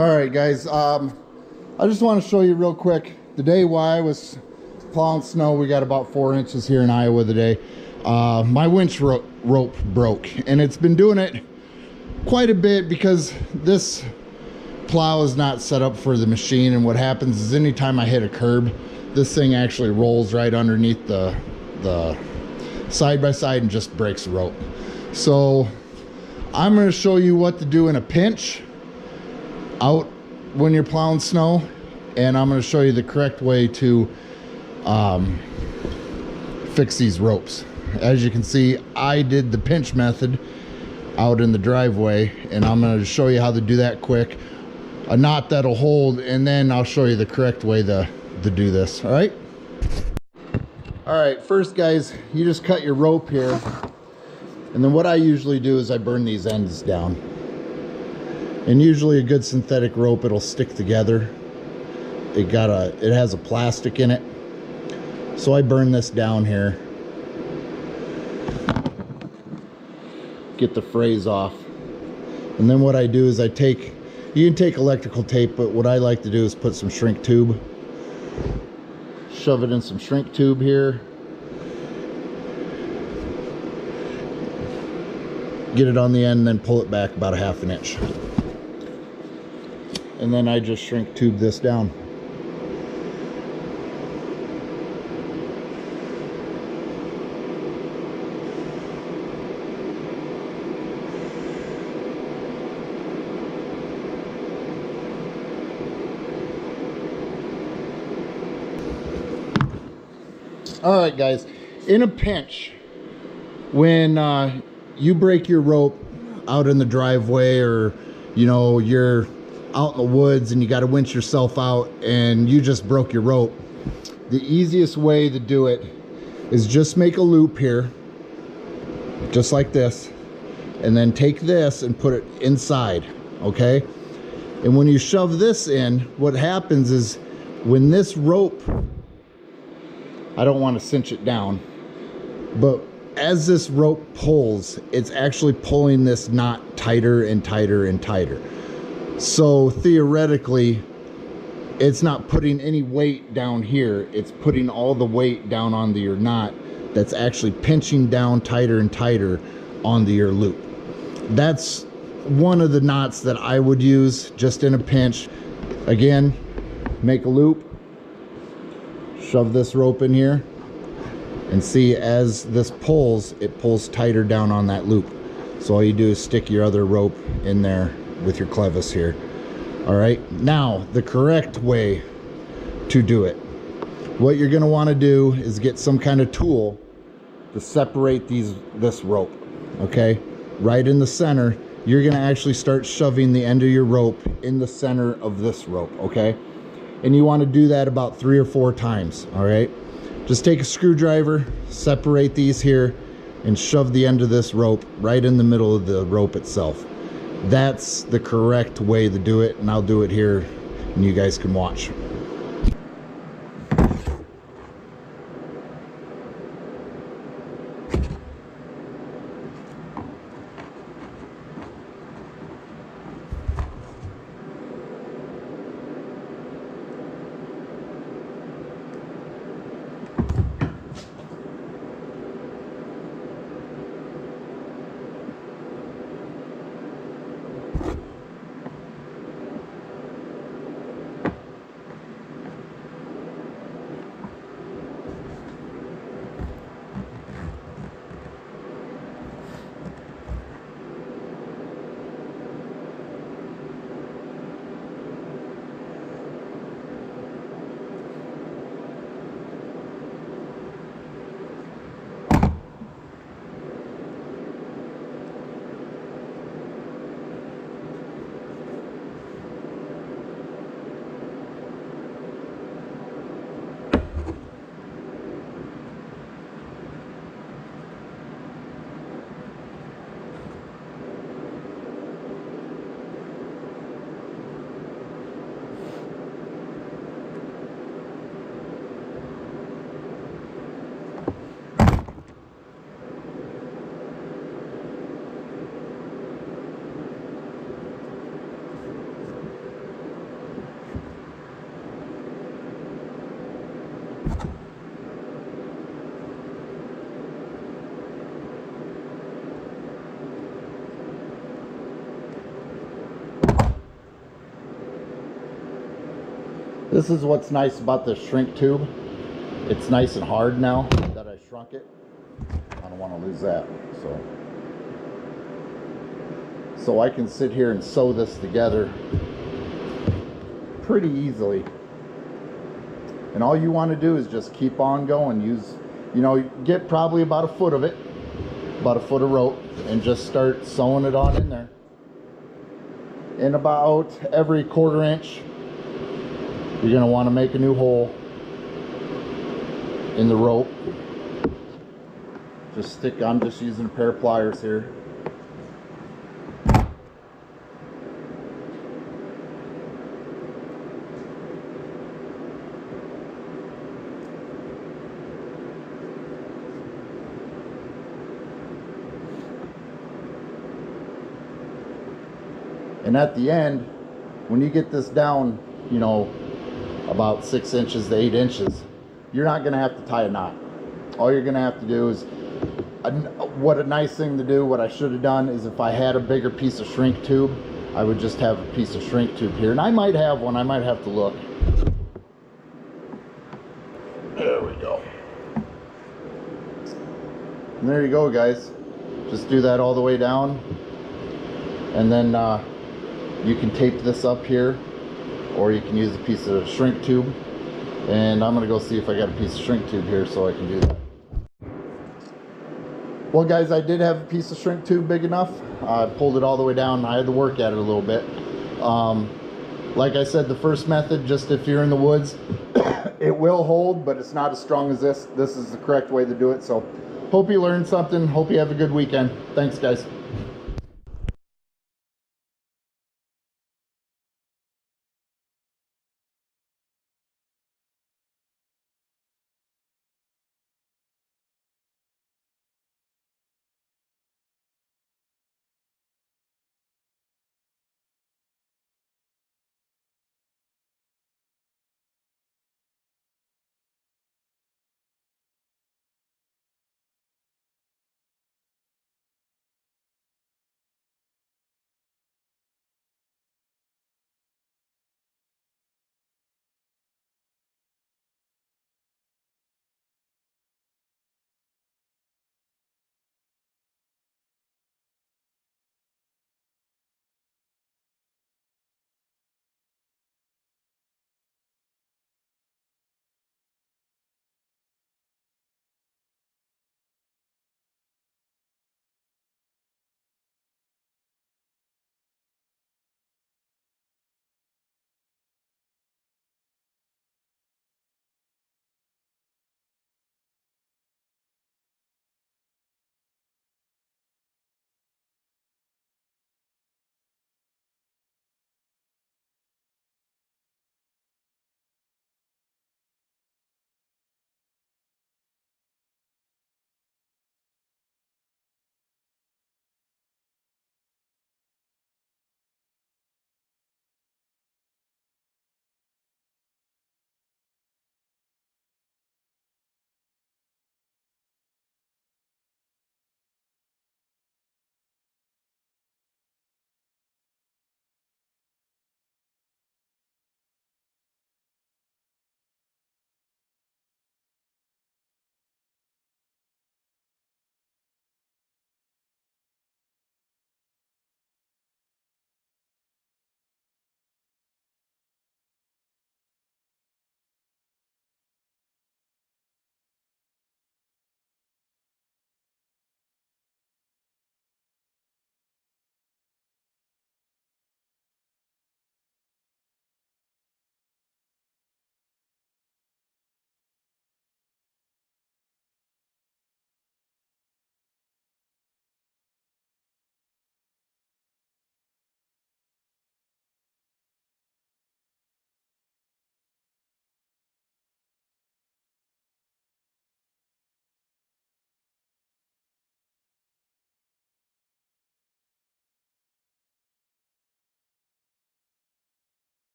All right, guys. I just want to show you real quick the day while I was plowing snow. We got about 4 inches here in Iowa today. My winch rope broke, and it's been doing it quite a bit because this plow is not set up for the machine. And what happens is anytime I hit a curb, this thing actually rolls right underneath the side by side and just breaks the rope. So I'm going to show you what to do in a pinch out when you're plowing snow, and I'm going to show you the correct way to fix these ropes. As you can see, I did the pinch method out in the driveway, and I'm going to show you how to do that quick. A knot that'll hold, and then I'll show you the correct way to do this. All right, first, guys, you just cut your rope here, and then what I usually do is I burn these ends down. And usually a good synthetic rope, it'll stick together. It has a plastic in it, so I burn this down here, get the frays off. And then what I do is you can take electrical tape, but what I like to do is put some shrink tube, shove it in some shrink tube here, get it on the end, and then pull it back about a ½ inch. And then I just shrink tube this down. All right, guys, in a pinch, when you break your rope out in the driveway, or you're out in the woods and you got to winch yourself out and you just broke your rope, the easiest way to do it is just make a loop here, just like this, and then take this and put it inside, okay? And when you shove this in, what happens is when this rope, I don't want to cinch it down, but as this rope pulls, it's actually pulling this knot tighter and tighter and tighter. So theoretically, it's not putting any weight down here. It's putting all the weight down onto your knot that's actually pinching down tighter and tighter onto your loop. That's one of the knots that I would use just in a pinch. Again, make a loop, shove this rope in here, and see as this pulls, it pulls tighter down on that loop. So all you do is stick your other rope in there with your clevis here. All right, now the correct way to do it, what you're going to want to do is get some kind of tool to separate this rope. Okay, right in the center, you're going to actually start shoving the end of your rope in the center of this rope. Okay, and you want to do that about 3 or 4 times. All right, just take a screwdriver, separate these here, and shove the end of this rope right in the middle of the rope itself. That's the correct way to do it, and I'll do it here and you guys can watch. This is what's nice about the shrink tube. It's nice and hard now that I shrunk it. I don't want to lose that. So I can sit here and sew this together pretty easily. And all you want to do is just keep on going. Use, you know, get probably about a foot of it, about a foot of rope, and just start sewing it on in there. In about every 1/4 inch, you're going to want to make a new hole in the rope. Just stick, I'm just using a pair of pliers here. And at the end, when you get this down, you know, about 6 inches to 8 inches, you're not going to have to tie a knot. All you're going to have to do is, what a nice thing to do, what I should have done is, if I had a bigger piece of shrink tube, I would just have a piece of shrink tube here. And I might have one, I might have to look. There we go. And there you go, guys. Just do that all the way down. And then you can tape this up here, or you can use a piece of shrink tube. And I'm gonna go see if I got a piece of shrink tube here so I can do that. Well guys, I did have a piece of shrink tube big enough. I pulled it all the way down. I had to work at it a little bit. Like I said, the first method, just if you're in the woods, it will hold, but it's not as strong as this. This is the correct way to do it. So hope you learned something. Hope you have a good weekend. Thanks guys.